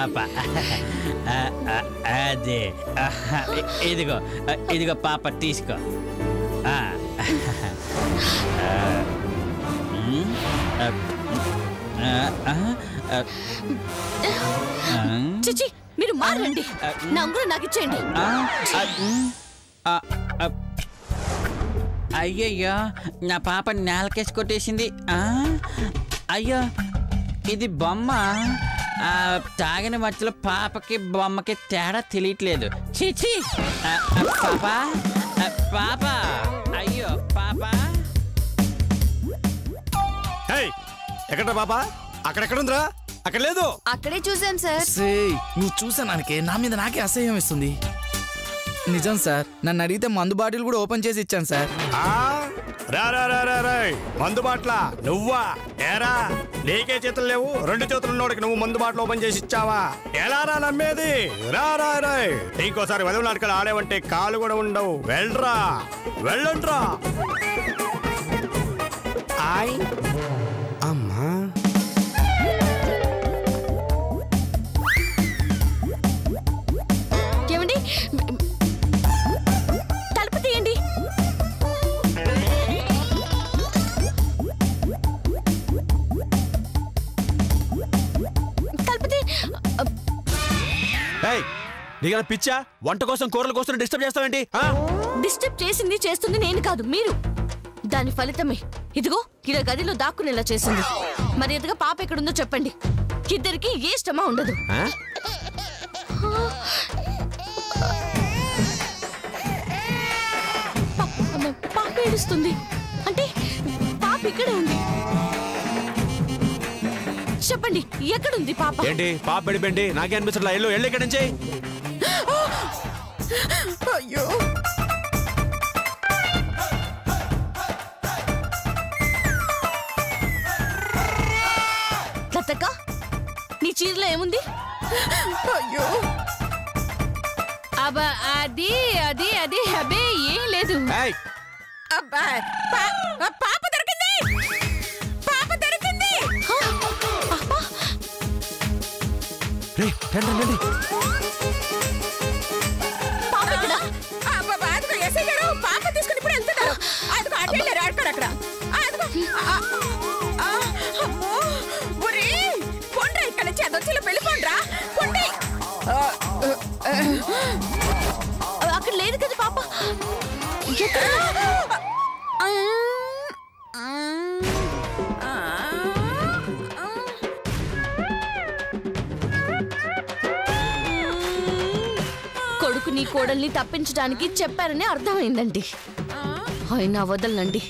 పాప అదే ఇదిగో ఇదిగో పాప తీసుకో చిచి మీరు మారండి నా ఉంగరం నాకు ఇచ్చేయండి అయ్యయ్యో నా పాప నేలకేసి కొట్టేసింది అయ్యో ఇది బొమ్మ తాగిన మధ్యలో పాపకి బొమ్మకి తేడా తెలియట్లేదు చీచి పాప పాప అయ్యో పాప ఎక్కడ పాప అక్కడెక్కడుందిరా అక్కడ లేదు అక్కడే చూసాం సార్ నువ్వు చూసానానికే నా మీద నాకే అసహ్యం ఇస్తుంది నిజం సార్ నన్ను అడిగితే మందు బాటిల్ కూడా ఓపెన్ చేసి ఇచ్చాను సార్ మందు బాట్ల నువ్వా ఏరా నీకే చేతులు లేవు 2 చేతులు ఉన్నోడికి నువ్వు మందు బాటిల్ ఓపెన్ చేసి ఇచ్చావా ఎలా రా నమ్మేది రా ఇంకోసారి వదవ నాటకాలు ఆడేవంటే కాలు కూడా ఉండవు వెళ్ళరా వెళ్ళండ్రా అమ్మా ఏమండి తలుపు తీయండి తలుపు తీ నీకు పిచ్చా వంట కోసం కూరల కోసం డిస్టర్బ్ చేస్తావేంటి డిస్టర్బ్ చేసింది చేస్తుంది నేను కాదు మీరు దాని ఫలితమే ఇదిగో ఇలా గదిలో దాక్కునేలా చేసింది మరి ఎదుగా పాప ఎక్కడుందో చెప్పండి ఇద్దరికి ఏ ఇష్టమా ఉండదు పాప ఏడుస్తుంది అంటే పాప ఇక్కడే ఉంది చెప్పండి ఎక్కడుంది పాప ఏంటి పాప పడిపోయింది నాకే అనిపించట్లా ఎల్లు ఎక్కడి నుంచి అయ్యో లతక్క నీ చీరలో ఏముంది అయ్యో అబ్బా అది అది అది అబే ఏం లేదు అబ్బా పాప దొరికింది పాప దొరికింది పాప ఇక్కడ ఎస్ఐ గారు పాప తీసుకుని ఇప్పుడు వెళ్తున్నారు అదిగో అటు వెళ్ళారు ఆడుకోరు అక్కడ అమ్మో ఒరే కొండ్రా ఇక్కడ నుంచి అదొచ్చి వెళ్ళిపోండ్రా కొండి అక్కడ లేదు కదా పాప కొడుకుని కోడల్ని తప్పించడానికి చెప్పారని అర్థమైందండి అయినా వదలనండి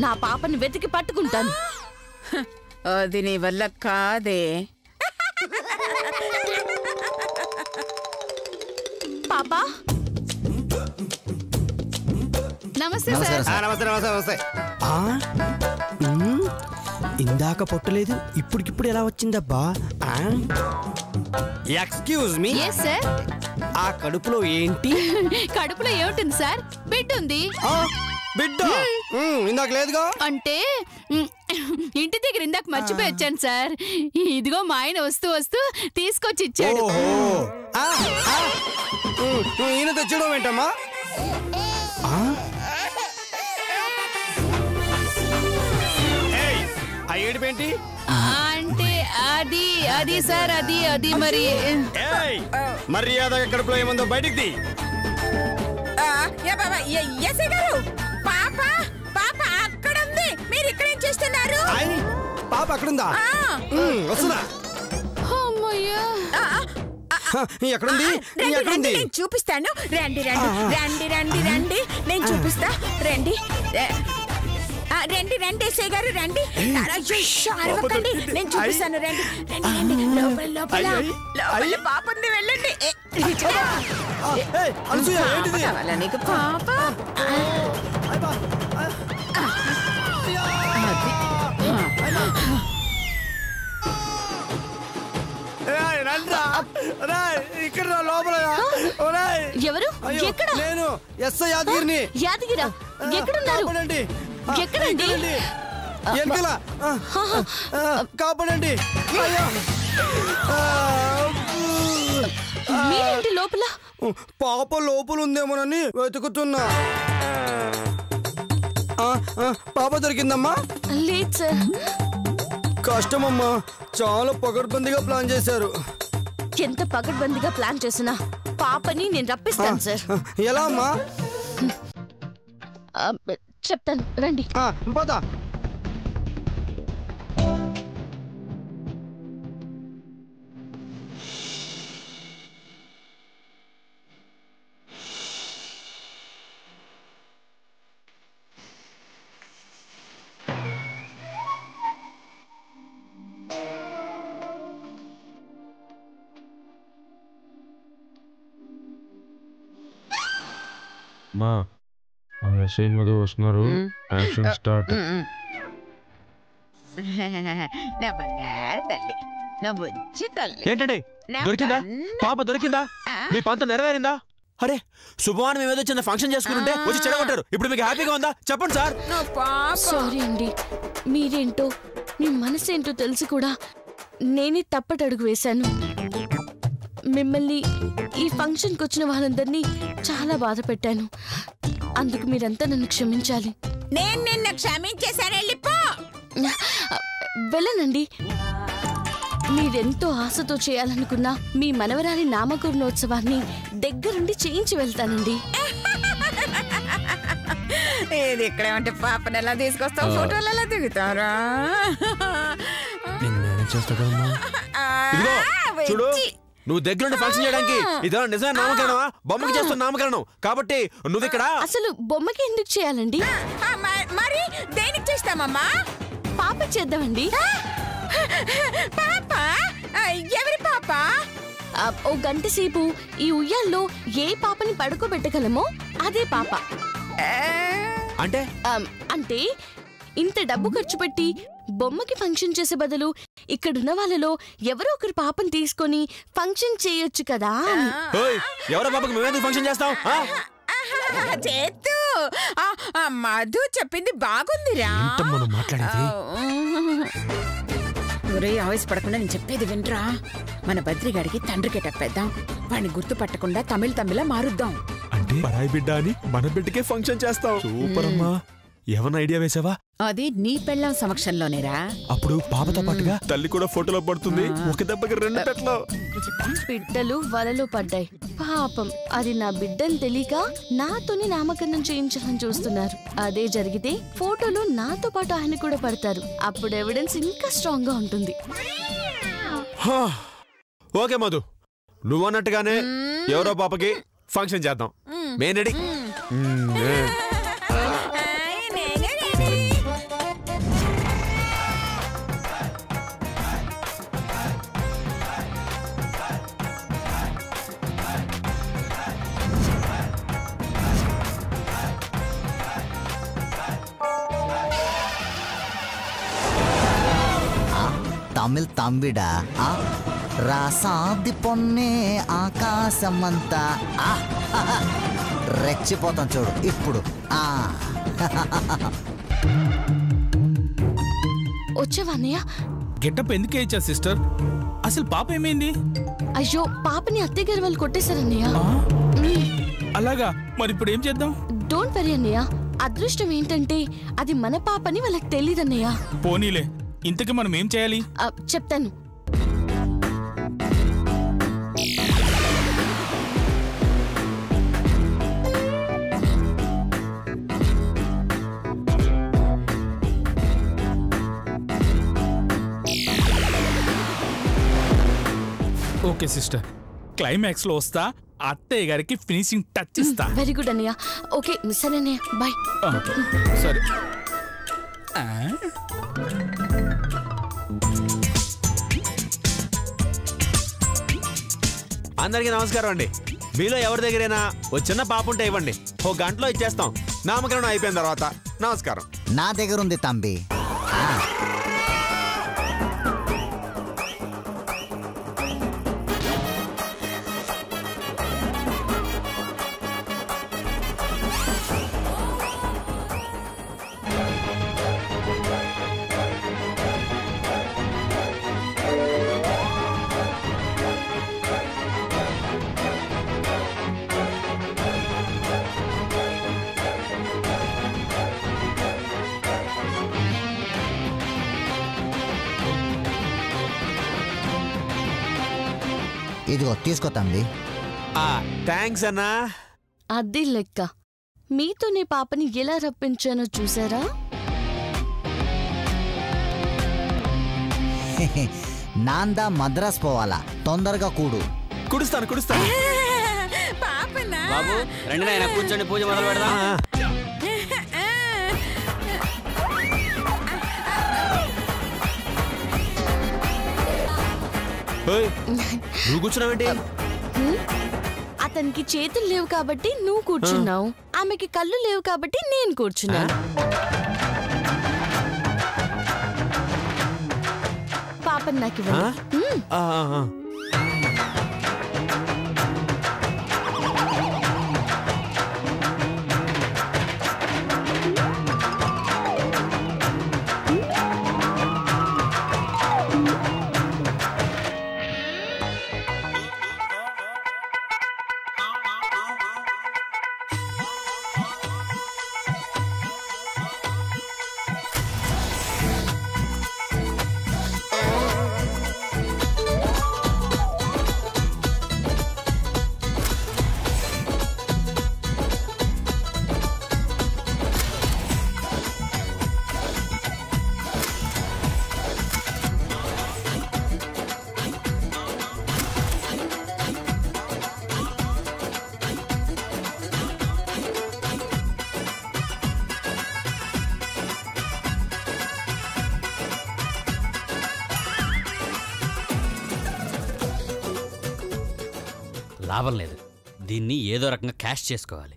నా పాపని వెతికి పట్టుకుంటాను అది నీ వల్ల కాదే పాపా నమస్తే నమస్తే ఇందాక పొట్టలేదు ఇప్పటికిప్పుడు ఎలా వచ్చిందబ్బా ఎక్స్క్యూజ్ మీ yes sir ఆ కడుపులో ఏంటి కడుపులో ఏముంటుంది సార్ బిడ్డ ఉంది బిడ్డ ఇందాక లేదుగా అంటే ఇంటి దగ్గర ఇందాక మర్చిపోయి వచ్చాను సార్ ఇదిగో మా ఆయన వస్తూ వస్తూ తీసుకొచ్చి ఇచ్చాడు ఈయన తెచ్చడం ఏంటమ్మా ఆ ఏడుపేంటి అంటే అది అది సార్ అది అది మరి మర్యాద కడుపులో ఏముందో బయటికి తీ పాప పాప అక్కడ ఉంది మీరు ఇక్కడ ఏం చేస్తున్నారు పాప అక్కడుందా వస్తుందా ఎక్కడుంది నేను చూపిస్తాను రండి రండి రండి రండి రండి నేను చూపిస్తా రండి రండి రండి ఎస్ఐ గారు రండి అరవకండి నేను చూపిస్తాను రండి రండి రండి లోపల లోపల పాప ఉంది వెళ్ళండి కావాలా నీకు పాప ఇక్కడ లోపల ఎవరు ఎక్కడ నేను ఎస్ఐ యాదగిరిని యాదగిరా ఎక్కడున్నారు ఎక్కడండి కాపాడండి మీరేంటి లోపల? పాప లోపల ఉందేమోనని వెతుకుతున్నా. పాప దొరికిందమ్మా? లేదు సార్. కష్టమమ్మా, చాలా పకడ్బందీగా ప్లాన్ చేశారు. ఎంత పకడ్బందీగా ప్లాన్ చేసినా పాపని నేను రప్పిస్తాను సార్. ఎలా అమ్మా? చెప్తాను రండి. పద. మా మెసేజ్ మీద వస్తున్నారు. Action start. ఏంటండి దొరికిందా? పాప దొరికిందా? మీ పంత నెరవేరిందా? అరే శుభవానం ఏదో చిన్న ఫంక్షన్ చేసుకుంటే వచ్చి చెడగొట్టారు. ఇప్పుడు మీకు హ్యాపీగా ఉందా? చెప్పండి సార్. సారీ అండి, మీరేంటో మీ మనసేంటో తెలిసి కూడా నేనే తప్పటడుగు వేశాను. మిమ్మల్ని ఈ ఫంక్షన్కి వచ్చిన వాళ్ళందరినీ చాలా బాధ పెట్టాను. అందుకు మీరంతా నన్ను క్షమించాలి. నేను నిన్న క్షమించేశాను, వెళ్ళిపో. వెళ్ళనండి. మీరెంతో ఆశతో చేయాలనుకున్న మీ మనవరాలి నామకరణోత్సవాన్ని దగ్గరుండి చేయించి వెళ్తానండి. ఇది ఇక్కడే ఉంటే పాపను ఎలా తీసుకొస్తావు? ఫోటోలు ఎలా దిగుతారా? చూడు, నువ్వు దగ్గరుండి ఫంక్షన్ చేయడానికి ఇదే నిజమైన నామకరణమా? బొమ్మకి చేస్తున్న నామకరణం కాబట్టి నువ్వు ఇక్కడ. అసలు బొమ్మకి ఎందుకు చేయాలండి? మరి దేనికి చేస్తామమ్మా? పాప చేద్దామండి. పాప? ఎవరి పాప? ఓ గంట సేపు ఈ ఉయ్యాల్లో ఏ పాపని పడుకోబెట్టగలమో అదే పాప. అంటే అంటే ఇంత డబ్బు ఖర్చు పెట్టి బొమ్మకి ఫంక్షన్ చేసే బదులు ఇక్కడున్న వాళ్ళలో ఎవరో ఒకరు పాపని తీసుకొని ఫంక్షన్ చేయొచ్చు కదా. ఎవరో పాపకి మేమేందుకు ఫంక్షన్ చేస్తాం? చేతు మధు చెప్పింది బాగుందిరా. ఒరే ఆవేశపడకుండా నేను చెప్పేది వినరా. మన బద్రిగాడికి తండ్రికి టప్పేద్దాం. వాడిని గుర్తుపట్టకుండా తమిళ మారుద్దాం. అంటే పరాయి బిడ్డ అని మన బిడ్డకే ఫంక్షన్ చేస్తాం. సూపర్ అమ్మా. ఏమన్నా ఐడియా వేసావా? అది నీ పెళ్ళాం సమక్షంలోనేరా. అప్పుడు పాపతో పాటుగా తల్లి కూడా ఫోటోలో పడుతుంది. ఒక దెబ్బకి 2 పెట్టలు. బిడ్డలు వలలో పడ్డాయి. పాపం అది నా బిడ్డని తెలియక నాతోనే నామకరణం చేయించాలని చూస్తున్నారు. అదే జరిగితే ఫోటోలో నాతో పాటు ఆయన కూడా పడతారు. అప్పుడు ఎవిడెన్స్ ఇంకా స్ట్రాంగ్ గా ఉంటుంది. ఓకే మధు, నువ్వు అన్నట్టుగానే ఎవరో పాపకి ఫంక్షన్ చేద్దాం. మేము రెడీ. తమిళ్ తంబిడా రాసాది పొన్నే ఆకాశమంతా రెచ్చిపోతాం చూడు ఇప్పుడు. వచ్చావన్నయ్య? గెటప్ ఎందుకే ఇచ్చా సిస్టర్? అసలు పాప ఏమైంది? అయ్యో, పాపని అత్తయ్య గారి వాళ్ళు కొట్టేశారన్నయ్య. అలాగా? మరి ఇప్పుడు ఏం చేద్దాం? డోంట్ వరీ అన్నయ్య. అదృష్టం ఏంటంటే అది మన పాపని వాళ్ళకి తెలియదన్నయ్య. పోనీలే, ఇంతకీ మనం ఏం చేయాలి? చెప్తాను. ఓకే సిస్టర్, క్లైమాక్స్ లో వస్తా, అత్తయ్య గారికి ఫినిషింగ్ టచ్ ఇస్తా. వెరీ గుడ్ అన్నయ్య. ఓకే సరే అన్నయ్య, బాయ్. సరే. అందరికీ నమస్కారం అండి. మీలో ఎవరి దగ్గరైనా ఓ చిన్న పాప ఉంటే ఇవ్వండి. 1 గంటలో ఇచ్చేస్తాం. నామకరణం అయిపోయిన తర్వాత. నమస్కారం. నా దగ్గర ఉంది తంబి. ఇదిగో తీసుకో తంబి. థ్యాంక్స్ అన్నా. అది లెక్క. మీతోనే పాపని ఎలా రప్పించానో చూసారా? నాందా మద్రాస్ పోవాలా, తొందరగా కూడు. కుడుస్తాను. పాపనా బాబు రండి నాయన, కూర్చొని పూజ మొదలు పెడదాం. నువ్వు కూర్చున్నావేంటి? అతనికి చేతులు లేవు కాబట్టి నువ్వు కూర్చున్నావు, ఆమెకి కళ్ళు లేవు కాబట్టి నేను కూర్చున్నాను. పాపని నాకు ఇవ్వండి. లాభం లేదు, దీన్ని ఏదో రకంగా క్యాష్ చేసుకోవాలి.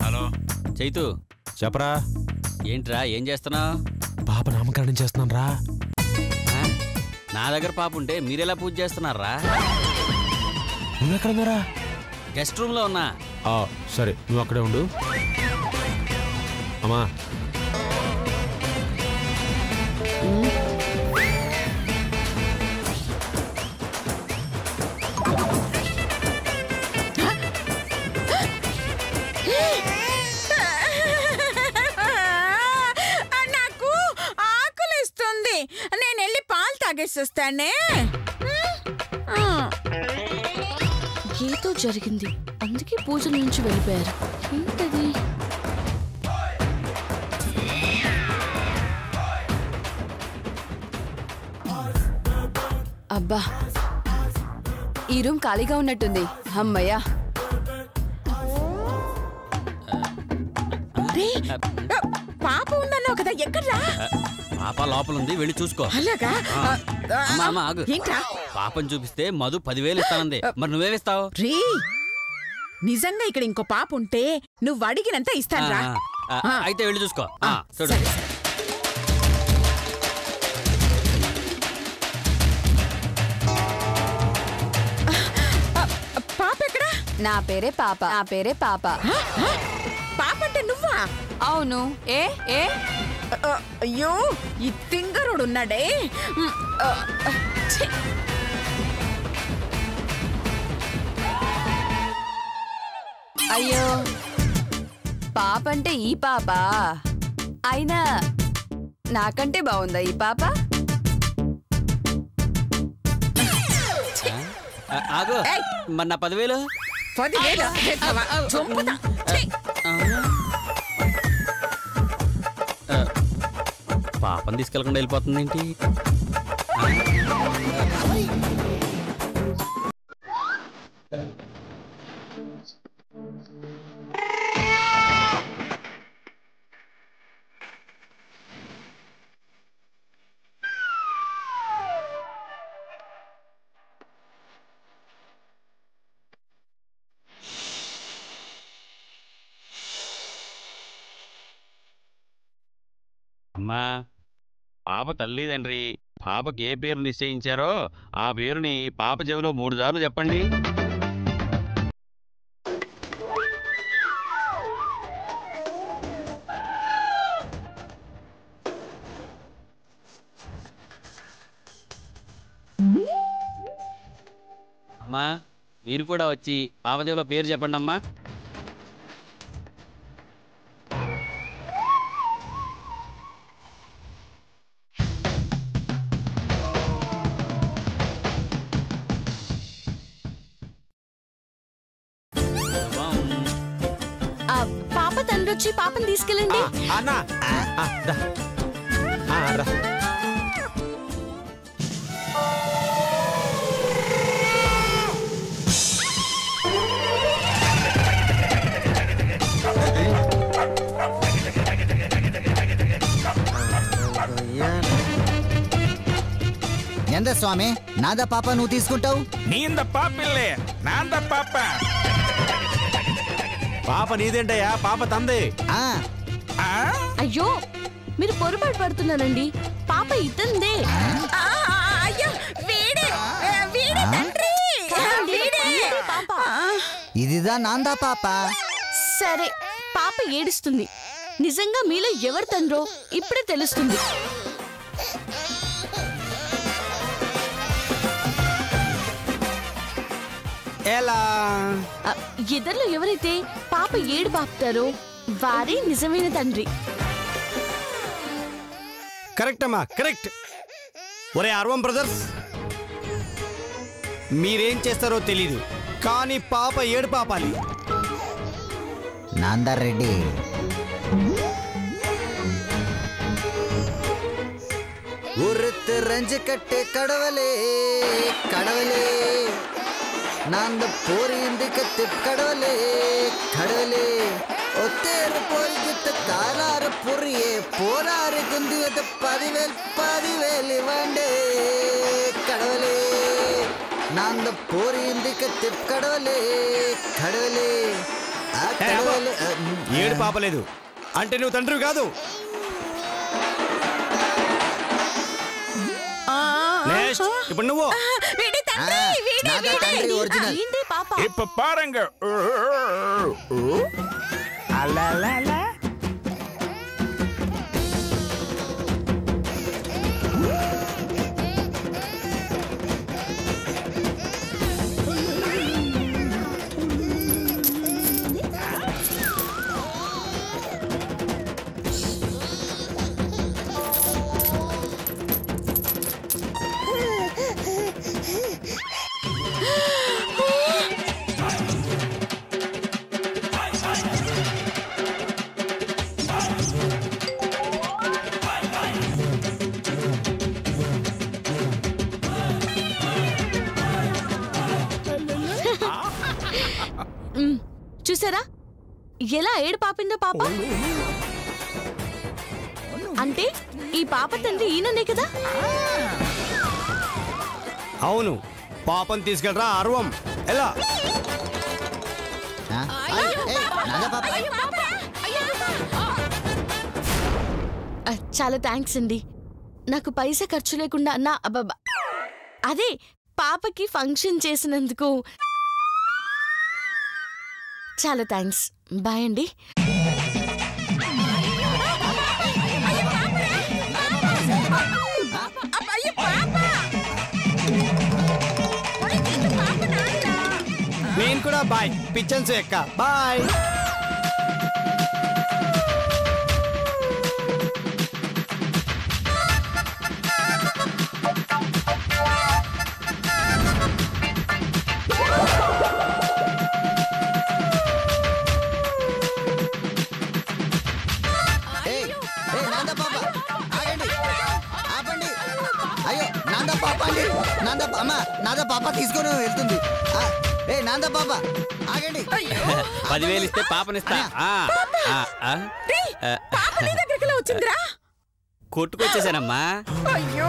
హలో చైతు, చెప్పరా. ఏంట్రా ఏం చేస్తున్నావు? పాప నామకరణం చేస్తున్నాను రా. నా దగ్గర పాప ఉంటే మీరెలా పూజ చేస్తున్నారా? నువ్వెక్కడున్నారా? గెస్ట్ రూమ్ లో ఉన్నా. సరే నువ్వు అక్కడే ఉండు. అమ్మా నాకు ఆకలిస్తుంది, నేను వెళ్ళి పాలు తాగేసొస్తానే. ఏదో జరిగింది, అందుకే పూజల నుంచి వెళ్ళిపోయారు. ఏంటది? అబ్బా, ఈ రూమ్ ఖాళీగా ఉన్నట్టుంది. అమ్మయ్యా. పాప ఉందన్నావు కదా, ఎక్కడ్రా? పాప లోపల ఉంది, వెళ్ళి చూసుకో. అలాగా? అమ్మా ఆగు. ఏంట్రా? పాపను చూపిస్తే మధు 10,000 ఇస్తానంది. మరి నువ్వేమిస్తావు? నిజంగా ఇక్కడ ఇంకో పాప ఉంటే నువ్వు అడిగినంత ఇస్తానురా. అయితే వెళ్ళి చూసుకో. చూడు. పాప ఎక్కడా? నా పేరే పాప. పాప అంటే నువ్వా? అవును. ఏ ఏ అయ్యో, ఈ తింగరుడు ఉన్నాడే. అయ్యో, పాప అంటే ఈ పాప. అయినా నాకంటే బాగుందా ఈ పాప? ఆగు. మరి నా 10,000? 10,000 పాపని తీసుకెళ్ళకుండా వెళ్ళిపోతుంది ఏంటి? అమ్మా, పాప తల్లిదండ్రి పాపకి ఏ పేరు నిశ్చయించారో ఆ పేరుని పాప చెవిలో 3 సార్లు చెప్పండి. అమ్మా, మీరు కూడా వచ్చి పాపదేవుల పేరు చెప్పండి అమ్మా. పాప తండ్రి వచ్చి పాపని తీసుకెళ్ళండి. అన్నా ಎಂದ ಸ್ವಾಮಿ ನಾದ ಪಾಪ నువ్వు తీసుకుంటావు నీంద పాపిల్లే నాంద పాప పాప నీదేంటయ్యా పాప తందే అయ్యో మీరు పొరపాటు పడుతున్నారండి. పాప ఇతందే. అయ్యో వీడే వీడే తండ్రి పాప. ఇదిదా నాందా పాప. సరే పాప ఏడుస్తుంది. నిజంగా మీలో ఎవరు తండ్రో ఇప్పుడే తెలుస్తుంది. ఎలా ఇద్దరిలో ఎవరైతే పాప ఏడు పాపుతారో వారే నిజమైన తండ్రి. కరెక్ట్ అమ్మా కరెక్ట్. ఒరే అర్వం బ్రదర్స్, మీరేం చేస్తారో తెలీదు, కానీ పాప ఏడు పాపాలి. నాందర్ రెడ్డి ಉರ್ತ್ ರಂಜ್ ಕಟ್ಟೆ ಕಡವಲೆ ಕಡವಲೆ ನಂದ ಪೋರಿ ಇಂದಿಕತ್ತೆ ಕಡವಲೆ ಕಡವಲೆ ಒತ್ತೇರು ಪೋರಿಗಿತ್ತ ಕಾಲಾರು ಪುರಿಯೇ ಪೋರಾರು ಗುಂದಿಯದ ಪದಿವೇಲ್ ಇವಂಡೆ ಕಡವಲೆ ನಂದ ಪೋರಿ ಇಂದಿಕತ್ತೆ కడవలే కడవలే ఏడు పాపలేదు అంటే నువ్వు తండ్రి కాదు. ఇప్పుడు నువ్వు ఇప్పుడు పారంగ చూసారా ఎలా ఏడు పాపిందో పాప. అంటే ఈ పాప తండ్రి ఈయననే కదా. అవును, పాపం తీసుకెళ్ళరా అర్వం. ఎలా చాలా థ్యాంక్స్ అండి. నాకు పైసా ఖర్చు లేకుండా నా అబ్బబ్బా అదే పాపకి ఫంక్షన్ చేసినందుకు చాలా థ్యాంక్స్. బాయ్ అండి. నేను కూడా బాయ్. పిచ్చన్స్ ఎక్క బాయ్. నాదా పాప తీసుకొని వెళ్తుంది. ఏ నాదా పాప ఆగండి. 10,000 ఇస్తే పాపనిస్తా. కొట్టుకొచ్చేసానమ్మా. అయ్యో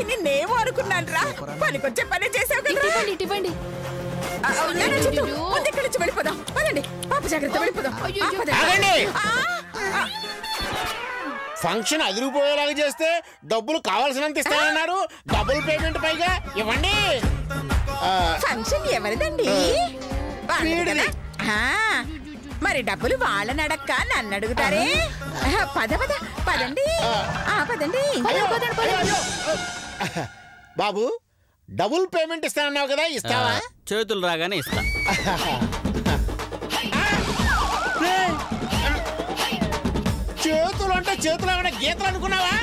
నేనేమో అనుకున్నాను రా. పనికొచ్చే పని చేసావు కదా. ఇవ్వండి. ఇక్కడి నుంచి వెళ్ళిపోదాం. పదండి పాప జాగ్రత్త వెళ్ళిపోదాం. ఫంక్షన్ అదిరిపోయేలాగా చేస్తే డబ్బులు కావాల్సినంత ఇస్తానన్నారు. డబుల్ పేమెంట్ పైగా ఇవ్వండి. ఫంక్షన్ ఎవరిదండి? మరి డబ్బులు వాళ్ళని అడక్క నన్ను అడుగుతారే. పదండి. బాబు డబుల్ పేమెంట్ ఇస్తానన్నావు కదా, ఇస్తావా? చేతులు రాగానే ఇస్తా. చేతులు అంటే చేతులు ఏమైనా గీతలు అనుకున్నావా?